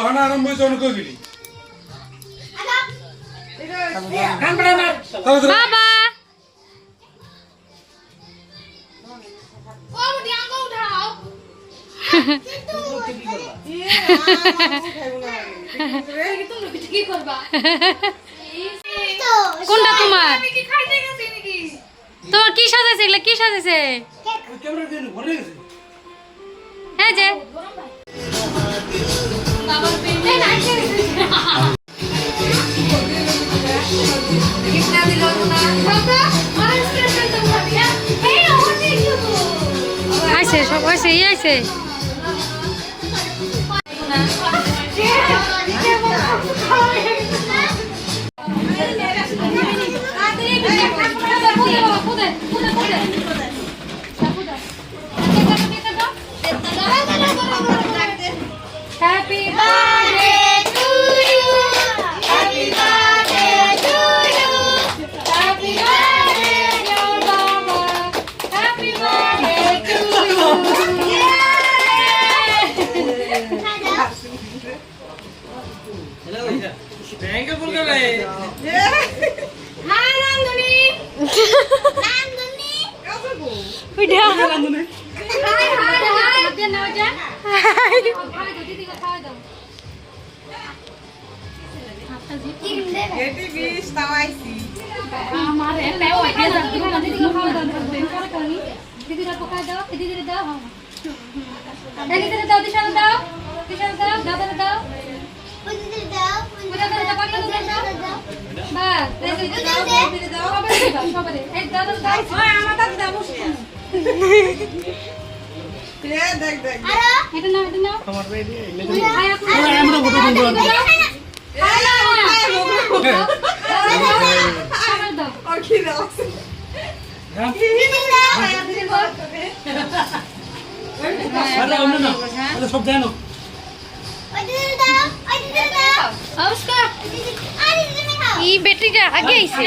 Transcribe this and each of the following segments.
হনা আরম্ভ হইছে অনেক কইলি বাবা কোনটা তোমার তোমার কি সাজাইছে এগুলা কি সাজাইছে এই যে আইছে সব আইছে ই আইছে Happy birthday to you. Happy birthday to you. Happy birthday dear Baba. Happy birthday to you. Hello, thank you for coming. Hi Nanduni. Nanduni. Udah. Nanduni. Hi hi hi. Dia nawa ja. Hi. Didi ko khawai daw. Jadi bis tawaisi. Amare peo dia didi ko khawai daw. Kare kani. Didi ko pakai daw. Didi daw. Didi daw dishan daw. Dishan daw. Dada daw. Didi daw. Didi daw pakai daw. Bas. Didi daw. Didi daw. Shabare. Ei dada daw. Oi amata daw mushkil. Ya, dek. Itu na. Tomar baby. Ayo aku. আমরা কত বন্ধু আছে Oke, dah. আরে অন্য না আরে সব জানো ई बैटरीটা আগে আইছে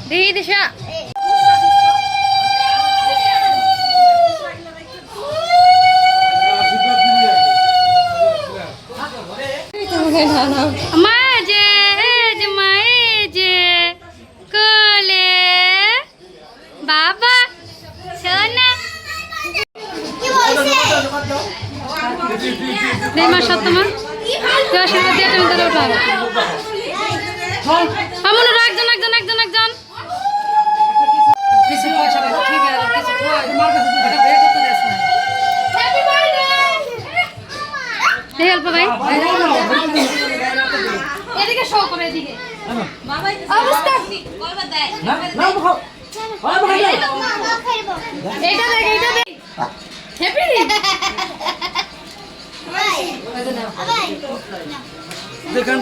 দেখি দিশা মাঝে মাঝে কোলে বাবা সোনা দেমা সত্যমা তুই আশীর্বাদ দিয়ে তুমি তাহলে উঠাও আমন একজন কিছু পয়সা ঠিক আছে কিছু তোমার কাছে এটা বের করতে দেস না হ্যাপি বার্থডে হেল্প ভাই এদিকে শো করে এদিকে বাবা অবস্থা কয়বার দেয় না খাও এইটা দেখ হ্যাপি দেখান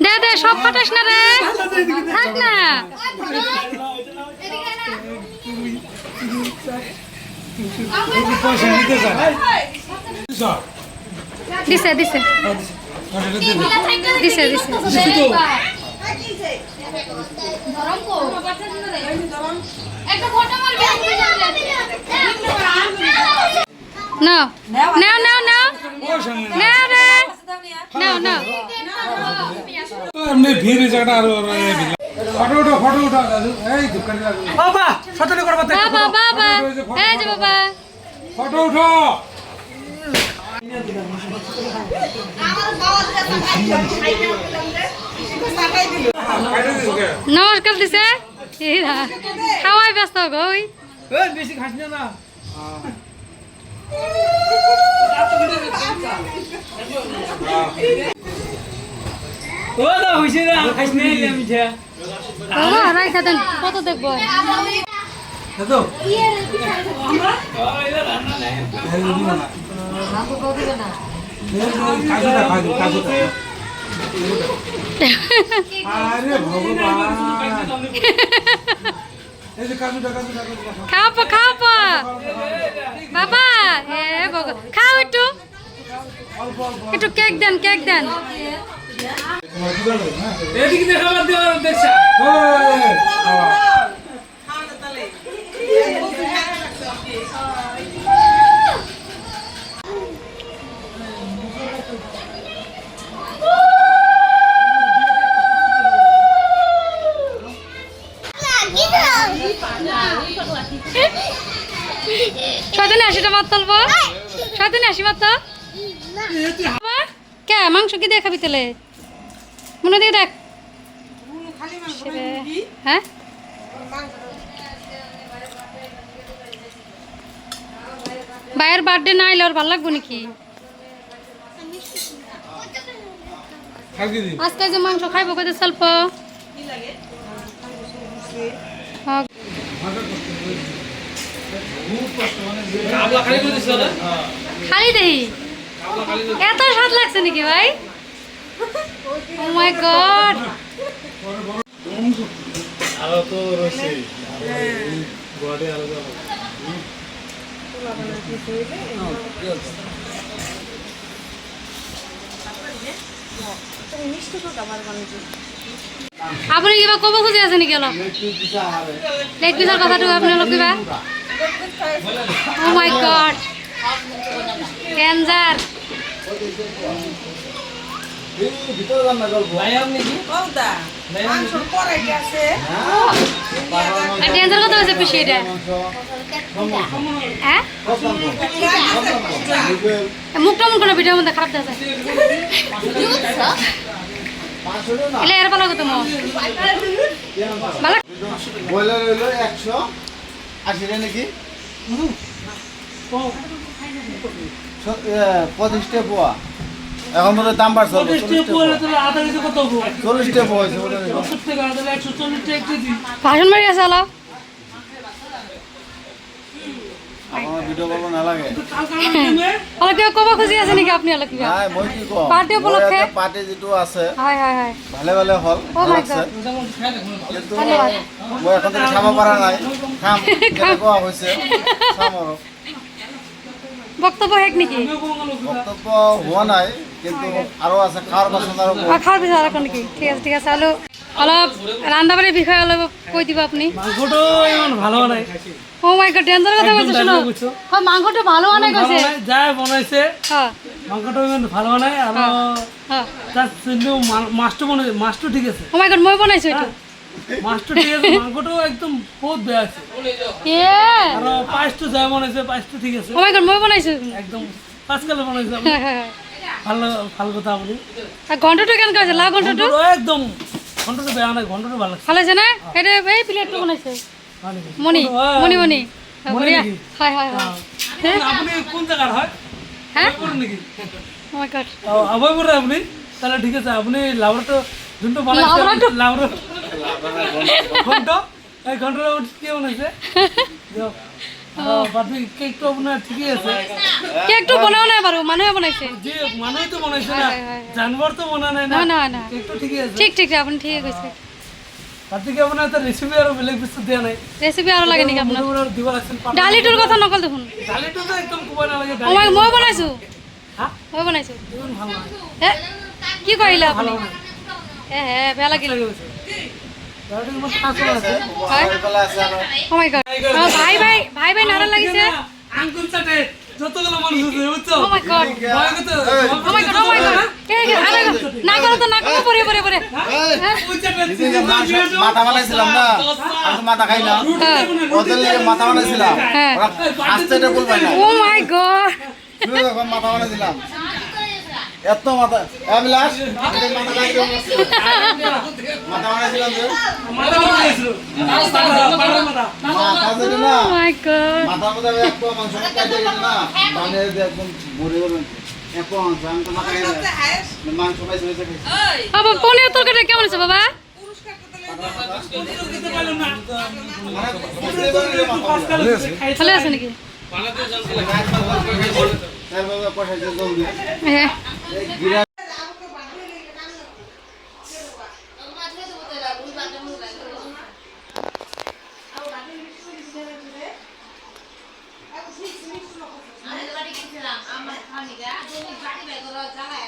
দে দে সব ফাটাস না রে থাক না পয়সা নিতে দিছে নাও এমনি ভিড় জায়গাটা আরো ফটো উঠা এই দোকানে বাবা সতলে করবা বাবা এই যে বাবা ফটো উঠো নমস্কার দিছে খাওয়াই ব্যস্ত গই বেশি খাস না ও দা হইছে না খাইছ নাই মিঠা বাবা রাই খাতেন কত দেখবো তো আমরা ও এলা রান্না নাই রামু কও দিবে না কাজুটা খাই কাজুটা আরে ভগবান এই যে কাজুটা কাজুটা খাও খাও বাবা হে বাবা খাও একটু একটু কেক দেন এদিকে দেখাবার দেওয়ার উদ্দেশ্য শয়তানি হাসিটা মাত তুলবো শয়তানি হাসি মাত কে মাংস কি দেখাবি তেলে মনে দিকে দেখ হ্যাঁ ভাইয়ের বার্থডে না এলে ওর ভালো লাগবো নাকি আজকে যে মাংস খাইবো কত স্বল্প খালি দেই এত স্বাদ লাগছে নাকি ভাই ও মাই গড আরো তো রয়েছে গোয়াতে আরো আপনি কিবা কব খুঁজে আছে নাকি অলপ লেগ পিসের কথাটো আপনি অলপ কিবা ও মাই গড ডেঞ্জার ডেঞ্জার কথা হয়েছে পিসি এটা হ্যাঁ মুখটা মন করে ভিডিওর মধ্যে খারাপ দেখা এলে এর ভালো কত ভালো বয়লার হইলো 180 নাকি 25টা পোয়া এখন তো দাম বাড়ছে 40 পোয়া তো আধা কেজি কত হবে 40টা পোয়া হইছে ওটা 70 টাকা তাহলে 140 টাকা কেজি ভাষণ মারি আছে আলো আমার ভিডিও করব না লাগে আলো কেউ কবা খুঁজি আছে নাকি আপনি আলো কিবা নাই মই কি কম পার্টি উপলক্ষে পার্টি যেটো আছে হাই ভালে ভালে হল ও মাই গড কিন্তু ধন্যবাদ মই এখন থেকে খাব পারা নাই খাম কেনেকুৱা হৈছে চাম আৰু বক্তব্য শেষ নাকি বক্তব্য হোৱা নাই কিন্তু আৰু আছে খাওয়ার পাছত আৰু খাওয়ার বিষয় আর নাকি ঠিক আছে আলো অলপ রান্নাবাড়ির বিষয়ে অলপ কই দিব আপনি মাংসটো ইমান ভালো নাই ও মাই গড ডেঞ্জার কথা বলছো শুনো হ্যাঁ মাংসটা ভালো বানাই কইছে যা বনাইছে হ্যাঁ মাংসটো ইমান ভালো নাই আর হ্যাঁ তার কিন্তু মাছটো বনাইছে মাছটো ঠিক আছে ও মাই গড মই বানাইছো এটা মাছটো ঠিক আছে মাংসটো একদম বহুত বেয়া আছে এ আর পাঁচটো যা বনাইছে পাঁচটো ঠিক আছে ও মাই গড মই বানাইছো একদম পাঁচ কালে বনাইছে আপনি ভালো ভালো কথা আপনি আর ঘন্টাটা কেন কইছে লা ঘন্টাটা একদম ঘন্টাটো বেয়া নাই ঘন্টাটো ভালো লাগছে ভালো আছে না এটা এই প্লেটটা বানাইছে মানে কি? মনি মনি মনি মনি বড়িয়া নাকি? হাই হাই হাই আপনি কোন জায়গার হয় হ্যাঁ করুন নাকি ও মাই গড আবার বলে আপনি তাহলে ঠিক আছে আপনি লাউরাটো যোনটো লাউৰাটো? বানাইছে লাউরা ঘন্টা এই ঘন্টাটা কি বানাইছে যাও বাকি কেকটো আপনার ঠিকই আছে কেকটো বনাও নাই বাৰু মানুহে বনাইছে যে মানুষ তো বানাইছে না হয়, হয়। জানবর তো বানা নাই না না না না কেকটো ঠিকই আছে ঠিক আপনি ঠিকই কইছে বাকি আপনার তো রেসিপি আর বেলেগ কিছু দেয়া নাই রেসিপি আৰু লাগে নেকি আপোনাৰ মোটামুটি দিব লাগছিল ডালিটোৰ কথা নকল দেখোন ডালিটো তো একদম কুবাই না লাগে ও মাই মই বনাইছো হ্যাঁ মই বনাইছো ইমান ভালো নাই হে কি কইলে আপুনি ভালো নাই এ হে বেয়া লাগিল লাগে গেছে ডালিটো ইমান খাস আছে হয় পেলাই আছে আৰু ও মাই গড ভাই নারাল লাগিছে আঙ্গুল চাটে যতগুলো মানুষ আছে বুঝছো ও মাই গড ভয় তো ও মাই গড কে আরে না করো তো না করো পরে ওই চাটে মাথা বানাইছিলাম না আমি তো মাথা খাই না ওদের লেগে মাথা বানাইছিলাম হ্যাঁ। ওরা আসতে এটা বলবে না ও মাই গড শুনে দেখো মাথা বানাইছিলাম এত মাথা বিলাস মাথা বানাইছিলাম যে মাথা বানাইছিল পাড়ার মাথা মাথা যদি না ও মাই গড মাথার মধ্যে আমি একটু মাংস খাইতে গেছি না মানে একদম ভরে গেলেন একটু মাংস আমি তো মাথা খাই না মাংস পাইছি হয়েছে বাবা পনির তরকারি কেমন আছে বাবা দিতে পারলাম না মানে পাঁচ কালে খাইছে ভালো আছে নাকি তারপরে পয়সা দিয়ে জলদি হ্যাঁ এই গিরা আমি বাড়ি গেছিলাম আমার খানিকা বাড়ি বের করে জ্বালায়